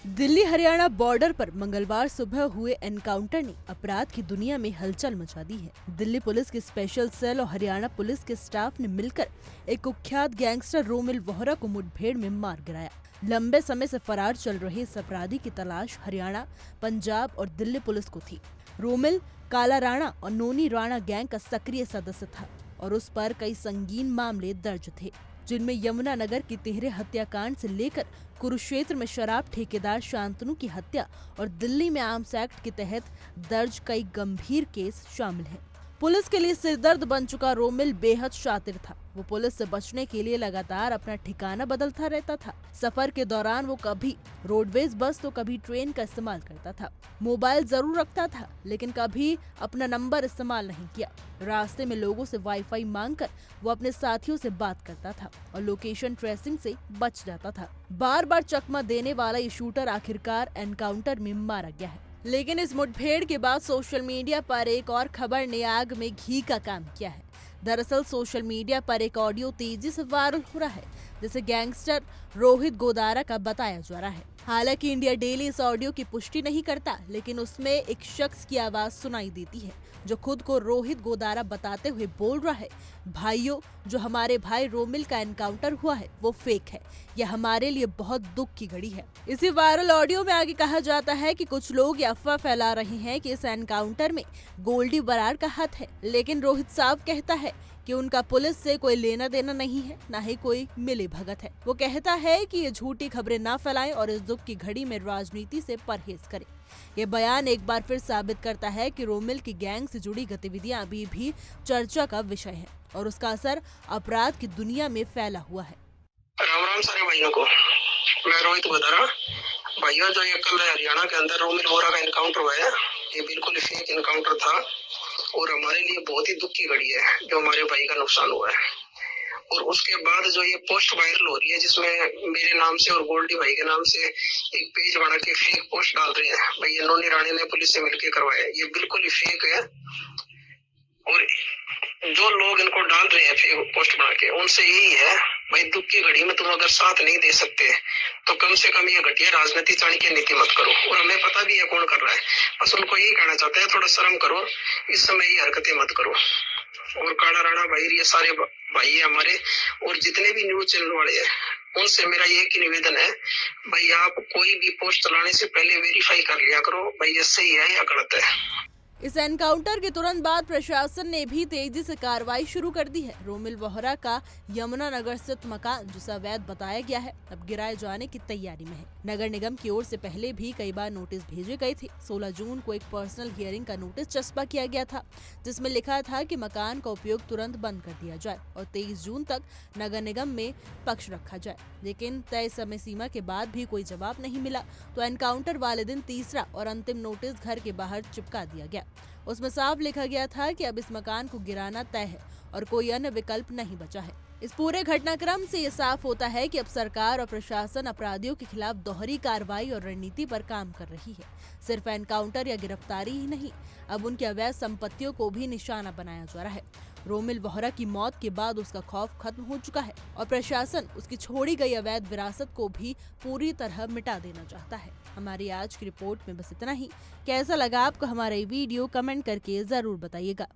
Delhi Haryana border पर मंगलवार सुबह हुए एनकाउंटर ने अपराध की दुनिया में हलचल मचा दी है। दिल्ली पुलिस के स्पेशल सेल और हरियाणा पुलिस के स्टाफ ने मिलकर एक कुख्यात गैंगस्टर रोमिल वोहरा को मुठभेड़ में मार गिराया। लंबे समय से फरार चल रहे इस अपराधी की तलाश हरियाणा, पंजाब और दिल्ली पुलिस को थी। रोमिल काला राणा और नोनी राणा गैंग का सक्रिय सदस्य था और उस पर कई संगीन मामले दर्ज थे, जिनमें यमुनानगर की तिहरे हत्याकांड से लेकर कुरुक्षेत्र में शराब ठेकेदार शांतनु की हत्या और दिल्ली में आर्म्स एक्ट के तहत दर्ज कई गंभीर केस शामिल हैं। पुलिस के लिए सिरदर्द बन चुका रोमिल बेहद शातिर था। वो पुलिस से बचने के लिए लगातार अपना ठिकाना बदलता रहता था। सफर के दौरान वो कभी रोडवेज बस तो कभी ट्रेन का इस्तेमाल करता था। मोबाइल जरूर रखता था, लेकिन कभी अपना नंबर इस्तेमाल नहीं किया। रास्ते में लोगों से वाईफाई मांगकर वो अपने साथियों से बात करता था और लोकेशन ट्रेसिंग से बच जाता था। बार बार चकमा देने वाला ये शूटर आखिरकार एनकाउंटर में मारा गया है। लेकिन इस मुठभेड़ के बाद सोशल मीडिया पर एक और खबर ने आग में घी का काम किया है। दरअसल सोशल मीडिया पर एक ऑडियो तेजी से वायरल हो रहा है, जिसे गैंगस्टर रोहित गोदारा का बताया जा रहा है। हालांकि इंडिया डेली इस ऑडियो की पुष्टि नहीं करता, लेकिन उसमें एक शख्स की आवाज सुनाई देती है जो खुद को रोहित गोदारा बताते हुए बोल रहा है, भाइयों, जो हमारे भाई रोमिल का एनकाउंटर हुआ है वो फेक है। यह हमारे लिए बहुत दुख की घड़ी है। इसी वायरल ऑडियो में आगे कहा जाता है कि कुछ लोग ये अफवाह फैला रहे हैं कि इस एनकाउंटर में गोल्डी बरार का हाथ है, लेकिन रोहित साहब कहता है कि उनका पुलिस से कोई लेना देना नहीं है, न ही कोई मिली भगत है। वो कहता है कि ये झूठी खबरें ना फैलाएं और इस दुख की घड़ी में राजनीति से परहेज करें। ये बयान एक बार फिर साबित करता है कि रोमिल की गैंग से जुड़ी गतिविधियां अभी भी चर्चा का विषय है और उसका असर अपराध की दुनिया में फैला हुआ है। राम राम सारे भाइयों को, मैं रोहित गोदारा। भाइयों, जो ये कल हरियाणा के अंदर रोमिल वोहरा का एनकाउंटर हुआ है, ये बिल्कुल फेक एनकाउंटर था और हमारे लिए बहुत ही दुख की घड़ी है जो हमारे भाई का नुकसान हुआ है। और उसके बाद जो ये पोस्ट वायरल हो रही है, जिसमें मेरे नाम से और गोल्डी भाई के नाम से एक पेज बना के फेक पोस्ट डाल रहे हैं, भाई ये नोनी रानी ने पुलिस से मिलकर करवाया, ये बिल्कुल ही फेक है। और जो लोग इनको डाल रहे हैं फेक पोस्ट बना के, उनसे यही है, भाई दुख की घड़ी में तुम अगर साथ नहीं दे सकते तो कम से कम ये घटिया राजनीति चाणक्य नीति मत करो। और हमें पता भी है कौन कर रहा है, बस उनको यही कहना चाहते हैं, थोड़ा शर्म करो, इस समय ये हरकतें मत करो। और काला राणा भाई, ये सारे भाई है हमारे, और जितने भी न्यूज चैनल वाले हैं, उनसे मेरा ये की निवेदन है, भाई आप कोई भी पोस्ट चलाने से पहले वेरीफाई कर लिया करो, भाई ये सही है या गलत है। इस एनकाउंटर के तुरंत बाद प्रशासन ने भी तेजी से कार्रवाई शुरू कर दी है। रोमिल वोहरा का यमुनानगर स्थित मकान, जिसे अवैध बताया गया है, अब गिराए जाने की तैयारी में है। नगर निगम की ओर से पहले भी कई बार नोटिस भेजे गए थे। 16 जून को एक पर्सनल हियरिंग का नोटिस चस्पा किया गया था, जिसमें लिखा था कि मकान का उपयोग तुरंत बंद कर दिया जाए और 23 जून तक नगर निगम में पक्ष रखा जाए। लेकिन तय समय सीमा के बाद भी कोई जवाब नहीं मिला, तो एनकाउंटर वाले दिन तीसरा और अंतिम नोटिस घर के बाहर चिपका दिया गया। उसमें साफ लिखा गया था कि अब इस मकान को गिराना तय है और कोई अन्य विकल्प नहीं बचा है। इस पूरे घटनाक्रम से ये साफ होता है कि अब सरकार और प्रशासन अपराधियों के खिलाफ दोहरी कार्रवाई और रणनीति पर काम कर रही है। सिर्फ एनकाउंटर या गिरफ्तारी ही नहीं, अब उनकी अवैध संपत्तियों को भी निशाना बनाया जा रहा है। रोमिल वोहरा की मौत के बाद उसका खौफ खत्म हो चुका है और प्रशासन उसकी छोड़ी गई अवैध विरासत को भी पूरी तरह मिटा देना चाहता है। हमारी आज की रिपोर्ट में बस इतना ही। कैसा लगा आपको हमारा ये वीडियो, कमेंट करके जरूर बताइएगा।